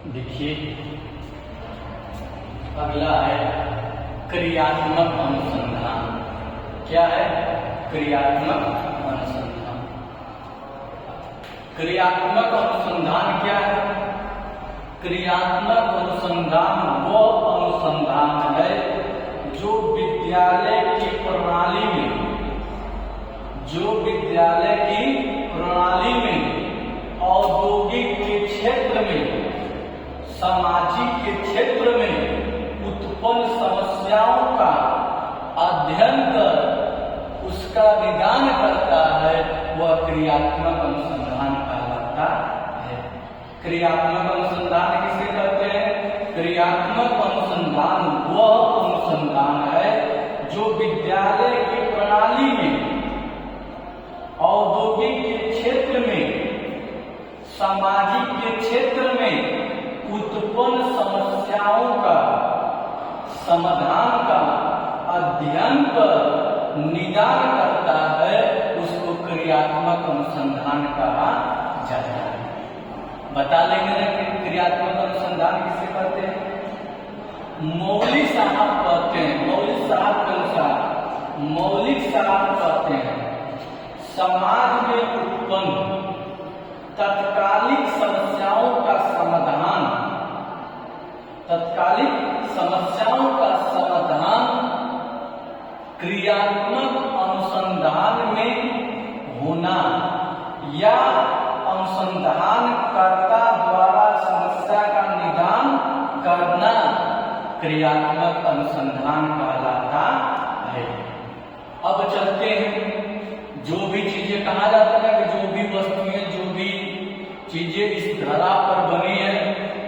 देखिए अगला है क्रियात्मक अनुसंधान। क्या है? क्रियात्मक अनुसंधान। क्रियात्मक अनुसंधान क्या है? क्रियात्मक अनुसंधान वो अनुसंधान है जो विद्यालय की प्रणाली में, औद्योगिक के क्षेत्र में, सामाजिक के क्षेत्र में उत्पन्न समस्याओं का अध्ययन कर उसका निदान करता है, वह क्रियात्मक अनुसंधान कहलाता है। क्रियात्मक अनुसंधान किसे कहते हैं? क्रियात्मक अनुसंधान वह अनुसंधान है जो विद्यालय की प्रणाली में, औद्योगिक के क्षेत्र में, सामाजिक के क्षेत्र में उत्पन्न समस्याओं का समाधान का अध्ययन कर निदान करता है, उसको क्रियात्मक अनुसंधान कहा जाता है। बता लेंगे ना कि क्रियात्मक अनुसंधान किसे कहते हैं? मौलिक साहब कहते हैं। मौलिक साहब के अनुसार मौलिक साहब कहते हैं समाज में उत्पन्न तत्कालिक समस्याओं का समाधान, क्रियात्मक अनुसंधान में होना या अनुसंधानकर्ता द्वारा समस्या का निदान करना क्रियात्मक अनुसंधान कहलाता है। अब चलते हैं, जो भी चीजें कहा जाता है कि जो भी वस्तुएं, जो भी चीजें इस धरा पर बनी है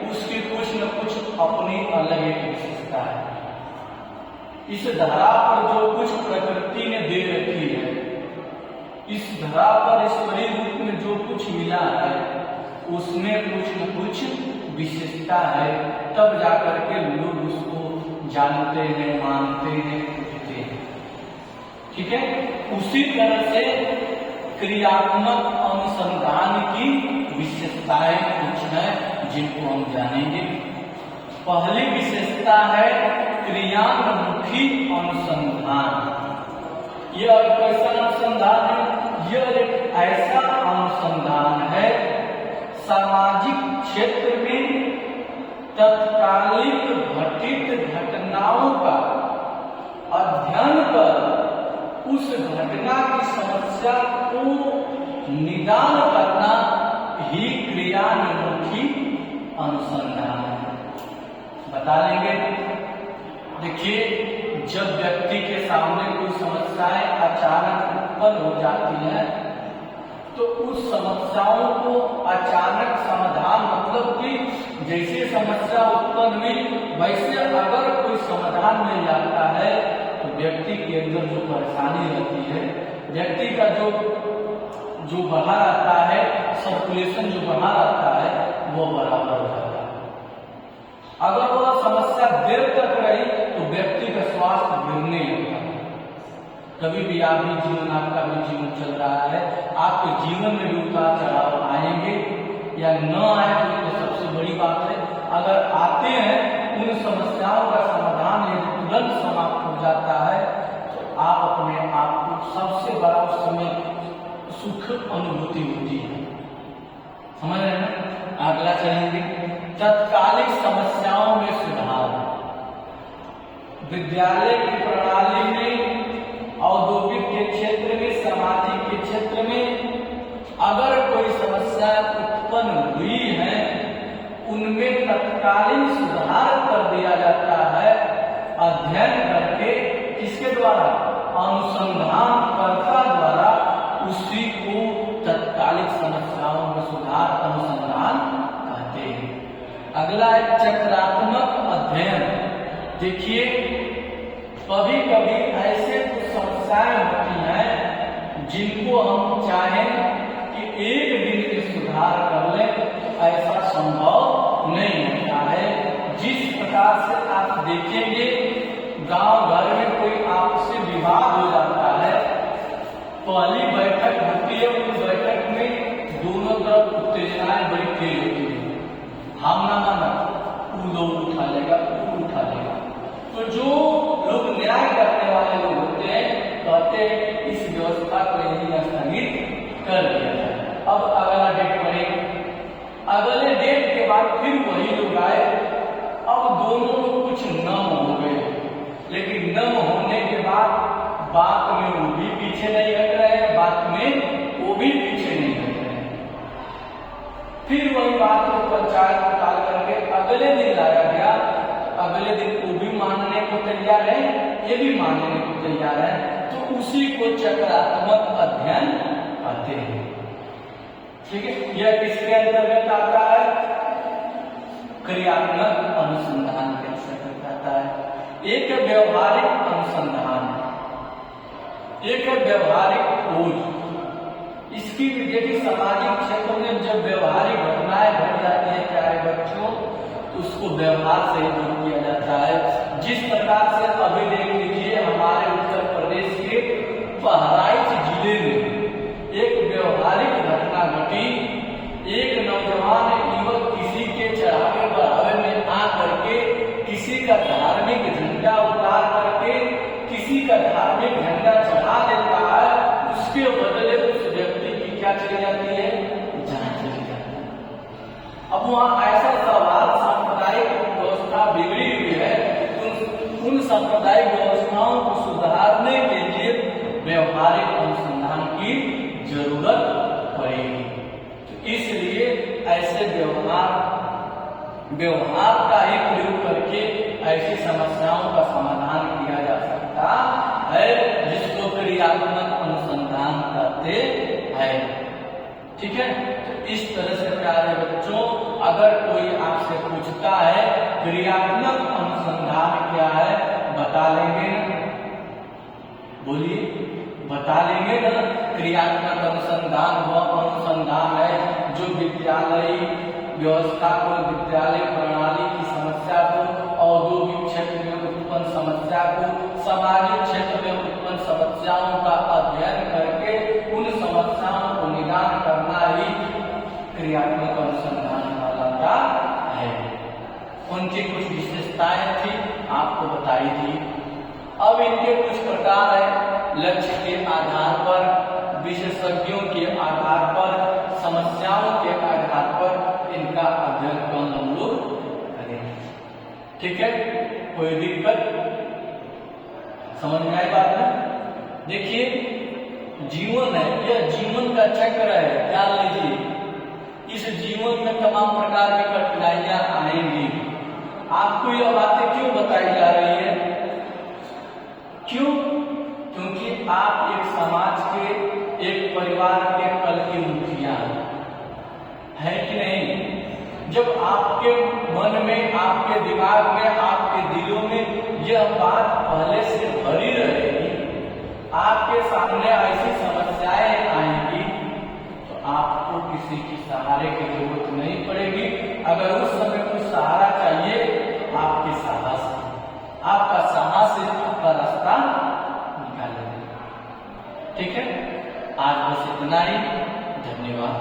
उसकी कुछ न कुछ अपनी अलग एक विशेषता है। इस धरा पर जो कुछ प्रकृति ने दे रखी है, इस धरा पर इस रूप में जो कुछ मिला है उसमें कुछ न कुछ विशेषता है, तब जाकर के लोग उसको जानते हैं, मानते हैं, पूजते हैं। ठीक है? उसी तरह से क्रियात्मक अनुसंधान की विशेषताएं कुछ हैं जिनको हम जानेंगे। पहली विशेषता है क्रियान्मुखी अनुसंधान। यह एक कैसा अनुसंधान है? यह एक ऐसा अनुसंधान है सामाजिक क्षेत्र में तत्कालिक घटित घटनाओं का अध्ययन कर उस घटना की समस्या को निदान करना ही क्रियान्मुखी अनुसंधान है। बता लेंगे। देखिए, जब व्यक्ति के सामने कोई समस्याएं अचानक उत्पन्न हो जाती हैं तो उस समस्याओं को अचानक समाधान, मतलब कि जैसे समस्या उत्पन्न हुई वैसे अगर कोई समाधान मिल जाता है तो व्यक्ति के अंदर जो परेशानी रहती है, व्यक्ति का जो बाहर आता है, सर्कुलेशन जो बाहर आता है वो बराबर हो जाता है। अगर वह समस्या देर तक रही तो व्यक्ति का स्वास्थ्य गिरने लगता है। कभी भी आप भी जीवन, आपका भी जीवन चल रहा है, आपके जीवन में भी उतार चढ़ाव आएंगे या न आए तो सबसे बड़ी बात है, अगर आते हैं उन समस्याओं का समाधान यदि तुरंत समाप्त हो जाता है तो आप अपने आप को सबसे बड़ा उस समय सुख अनुभूति होती है। समझ रहे हैं? अगला चलेंगे, तत्कालिक समस्याओं में सुधार। विद्यालय की प्रणाली में, औद्योगिक के क्षेत्र में, सामाजिक के क्षेत्र में अगर कोई समस्या उत्पन्न हुई है उनमें तत्कालीन सुधार कर दिया जाता है अध्ययन करके। किसके द्वारा? अनुसंधानकर्ता द्वारा। उसी को तत्कालिक समस्याओं में सुधार अनुसंधान कहते हैं। अगला है चक्रात्मक अध्ययन। देखिए, कभी कभी ऐसे कुछ समस्याएं होती हैं जिनको हम चाहें कि एक दिन में सुधार कर लें, ऐसा संभव नहीं होता है। जिस प्रकार से आप देखेंगे गांव घर में कोई आपसे विवाद हो जाता है, पहली बैठक होती है, उस बैठक में दोनों तरफ उत्तेजनाएं बड़ी तेज होती है, हम ना माना आगे फिर वही लोग आए। अब दोनों कुछ नम हो गए, लेकिन नम होने के बाद बात में वो भी पीछे नहीं हट रहे हैं, बात में वो भी पीछे नहीं हट रहे हैं। फिर वही बात को पंचायत में टाल करके अगले दिन लाया गया। अगले दिन वो भी मानने को तैयार है, ये भी मानने को तैयार है, तो उसी को चक्रात्मक अध्ययन कहते हैं। ठीक है, यह किसके अंतर्गत आता है? क्रियात्मक अनुसंधान के अंतर्गत आता है। एक व्यवहारिक अनुसंधान, एक व्यवहारिक खोज। इसकी देखिए सामाजिक क्षेत्र में जब व्यवहारिक घटनाएं घट जाती है प्यारे बच्चों, तो उसको व्यवहार से दूर किया जाता है। जिस प्रकार से अभी देख लीजिए हमारे उत्तर प्रदेश के बहराइच जिले में एक व्यवहारिक घटना घटी। एक नौजवान युवक किसी के चढ़ावे बढ़ावे में आ करके किसी का धार्मिक झंडा उतार करके किसी का धार्मिक झंडा चढ़ा देता है, उसके बदले उस व्यक्ति की क्या चली जाती है? जान चली जाती है। अब वहां ऐसा सवाल सांप्रदायिक व्यवस्था बिगड़ी हुई है, तो उन सांप्रदायिक व्यवस्थाओं को सुधारने के लिए व्यवहारिक अनुसंधान की जरूरत पड़ेगी। तो इसलिए ऐसे व्यवहार का ही प्रयोग करके ऐसी समस्याओं का समाधान किया जा सकता है, जिसको क्रियात्मक अनुसंधान कहते हैं। ठीक है, तो इस तरह से प्यारे बच्चों, अगर कोई आपसे पूछता है क्रियात्मक अनुसंधान क्या है, बता लेंगे? बोलिए, बता लेंगे ना? क्रियात्मक अनुसंधान वह अनुसंधान है जो विद्यालय व्यवस्था को, विद्यालय प्रणाली की समस्या को, औद्योगिक क्षेत्र में उत्पन्न समस्या को, सामाजिक क्षेत्र में उत्पन्न समस्याओं का अध्ययन करके उन समस्याओं को निदान करना ही क्रियात्मक अनुसंधान कहलाता है। उनकी कुछ विशेषताएं थी, आपको बताई थी। अब इनके कुछ प्रकार है। लक्ष्य के आधार पर, विशेषज्ञों के आधार पर, समस्याओं के आधार पर इनका अध्ययन हम लोग करेंगे। ठीक है, कोई दिक्कत? समझ में आई बात है? देखिए, जीवन है, यह जीवन का चक्र है। ध्यान लीजिए, इस जीवन में तमाम प्रकार की कठिनाइयां आएंगी। आपको यह बातें क्यों बताई जा रही है? क्यों? क्योंकि आप एक समाज के, एक परिवार के कल के मुखिया है कि नहीं? जब आपके मन में, आपके दिमाग में, आपके दिलों में यह बात पहले से भरी रहेगी, आपके सामने ऐसी समस्याएं आएंगी, तो आपको किसी की सहारे की जरूरत नहीं पड़ेगी। अगर उस समय कोई सहारा चाहिए, आपके साहस, आपका साहस से आपका रास्ता निकालेगा। ठीक है, आज बस इतना ही। धन्यवाद।